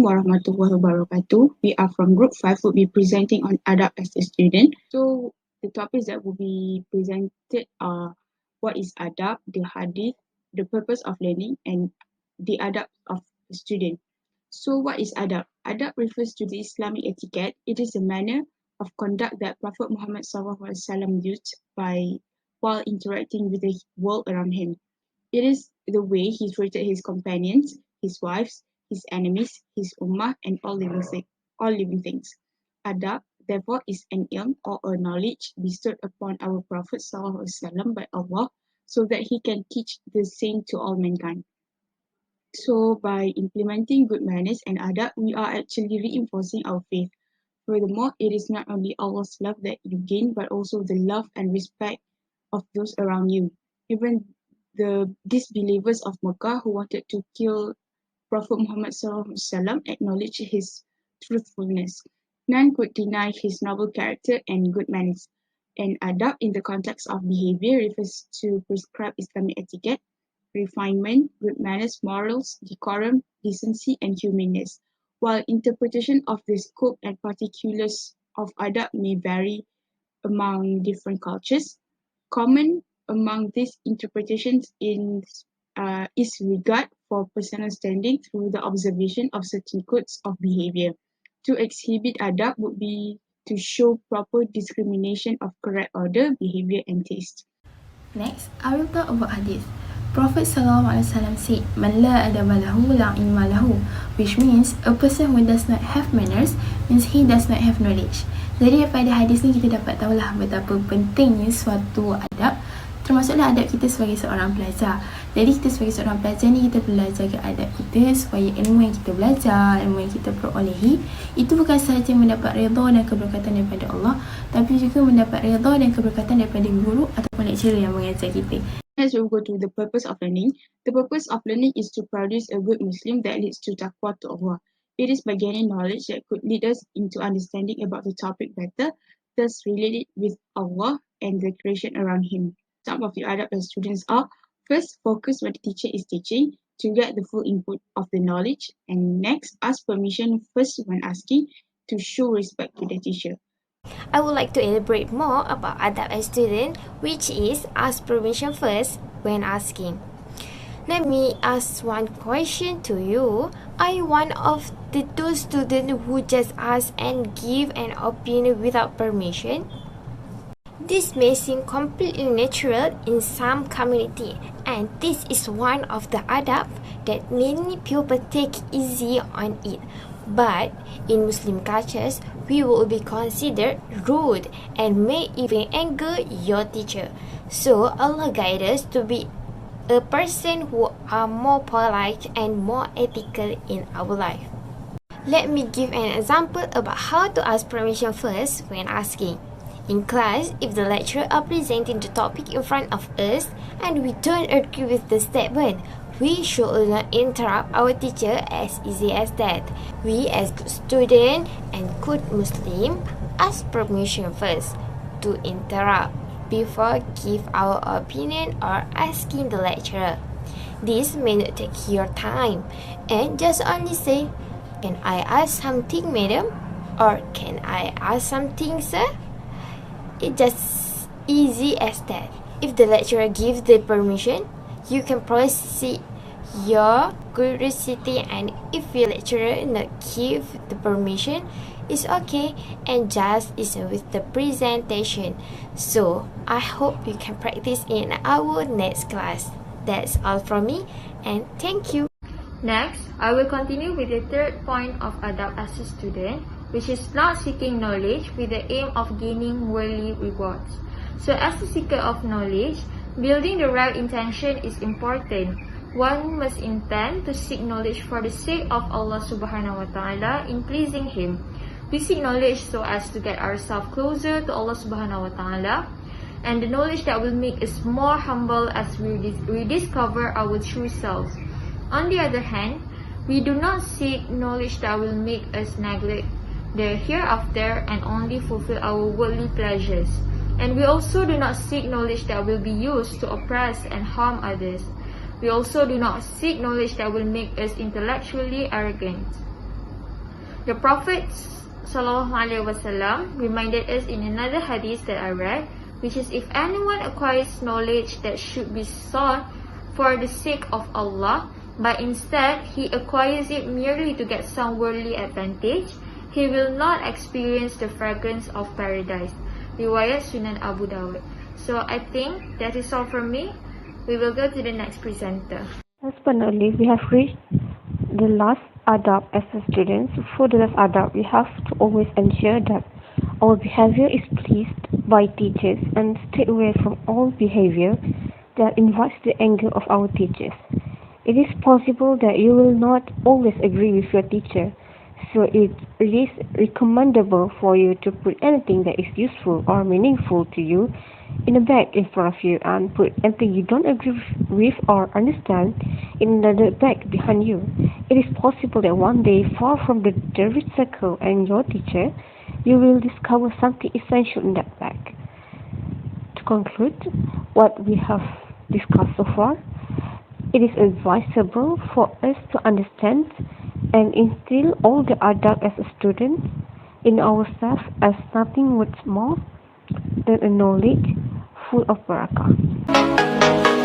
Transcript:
Assalamualaikum warahmatullahi wabarakatuh. We are from Group 5, will be presenting on Adab as a Student. So the topics that will be presented are what is Adab, the Hadith, the purpose of learning, and the Adab of a student. So what is Adab? Adab refers to the Islamic etiquette. It is a manner of conduct that Prophet Muhammad SAW used while interacting with the world around him. It is the way he treated his companions, his wives, his enemies, his ummah, and all living things. Adab, therefore, is an ilm or a knowledge bestowed upon our Prophet ﷺ by Allah so that he can teach the same to all mankind. So, by implementing good manners and adab, we are actually reinforcing our faith. Furthermore, it is not only Allah's love that you gain, but also the love and respect of those around you. Even the disbelievers of Mecca who wanted to kill Prophet Muhammad SAW acknowledged his truthfulness. None could deny his noble character and good manners. And adab in the context of behavior refers to prescribed Islamic etiquette, refinement, good manners, morals, decorum, decency, and humanness. While interpretation of the scope and particulars of adab may vary among different cultures, common among these interpretations is regard for personal standing through the observation of certain codes of behavior. To exhibit adab would be to show proper discrimination of correct order, behavior, and taste. Next, I will talk about hadith. Prophet ﷺ said, "Man la adaba lahu la ilma lahu," which means a person who does not have manners means he does not have knowledge. Jadi daripada hadis ni kita dapat tahulah betapa pentingnya suatu adab, termasuklah adab kita sebagai seorang pelajar. Jadi kita sebagai seorang pelajar ni kita belajar ke adab kita supaya ilmu yang kita belajar, ilmu yang kita perolehi itu bukan sahaja mendapat redha dan keberkatan daripada Allah, tapi juga mendapat redha dan keberkatan daripada guru ataupun lecturer yang mengajar kita. Next, we'll go to the purpose of learning. The purpose of learning is to produce a good Muslim that leads to taqwa to Allah. It is by gaining knowledge that could lead us into understanding about the topic better, thus relate it with Allah and the creation around him. Some of the adab as students are: first, focus what the teacher is teaching to get the full input of the knowledge, and next, ask permission first when asking to show respect to the teacher. I would like to elaborate more about Adab as Student, which is ask permission first when asking. Let me ask one question to you. Are you one of the two students who just ask and give an opinion without permission? This may seem completely natural in some community, and this is one of the adab that many people take easy on it. But in Muslim cultures, we will be considered rude and may even anger your teacher. So Allah guide us to be a person who are more polite and more ethical in our life. Let me give an example about how to ask permission first when asking. In class, if the lecturer are presenting the topic in front of us and we don't agree with the statement, we should not interrupt our teacher as easy as that. We as good student and good Muslim ask permission first to interrupt before give our opinion or asking the lecturer. This may not take your time and just only say, "Can I ask something, madam?" or "Can I ask something, sir?" It's just easy as that. If the lecturer gives the permission, you can proceed your curiosity, and if your lecturer not give the permission, it's okay and just listen with the presentation. So I hope you can practice in our next class. That's all from me, and thank you. Next, I will continue with the third point of Adab as a Student, which is not seeking knowledge with the aim of gaining worldly rewards. So as a seeker of knowledge, building the right intention is important. One must intend to seek knowledge for the sake of Allah subhanahu wa ta'ala in pleasing Him. We seek knowledge so as to get ourselves closer to Allah subhanahu wa ta'ala, and the knowledge that will make us more humble as we rediscover our true selves. On the other hand, we do not seek knowledge that will make us neglect the hereafter and only fulfill our worldly pleasures. And we also do not seek knowledge that will be used to oppress and harm others. We also do not seek knowledge that will make us intellectually arrogant. The Prophet ﷺ reminded us in another hadith that I read, which is, if anyone acquires knowledge that should be sought for the sake of Allah, but instead he acquires it merely to get some worldly advantage, he will not experience the fragrance of paradise. Riwayat Sunan Abu Dawud. So I think that is all from me. We will go to the next presenter. Last but not least, we have reached the last adab as a student. For the last adab, we have to always ensure that our behavior is pleased by teachers and stay away from all behavior that invites the anger of our teachers. It is possible that you will not always agree with your teacher, so it is recommendable for you to put anything that is useful or meaningful to you in a bag in front of you, and put anything you don't agree with or understand in another bag behind you. It is possible that one day, far from the direct circle and your teacher, you will discover something essential in that bag. To conclude what we have discussed so far, it is advisable for us to understand and instill all the adab as a student in ourselves, as nothing worth more than a knowledge full of barakah.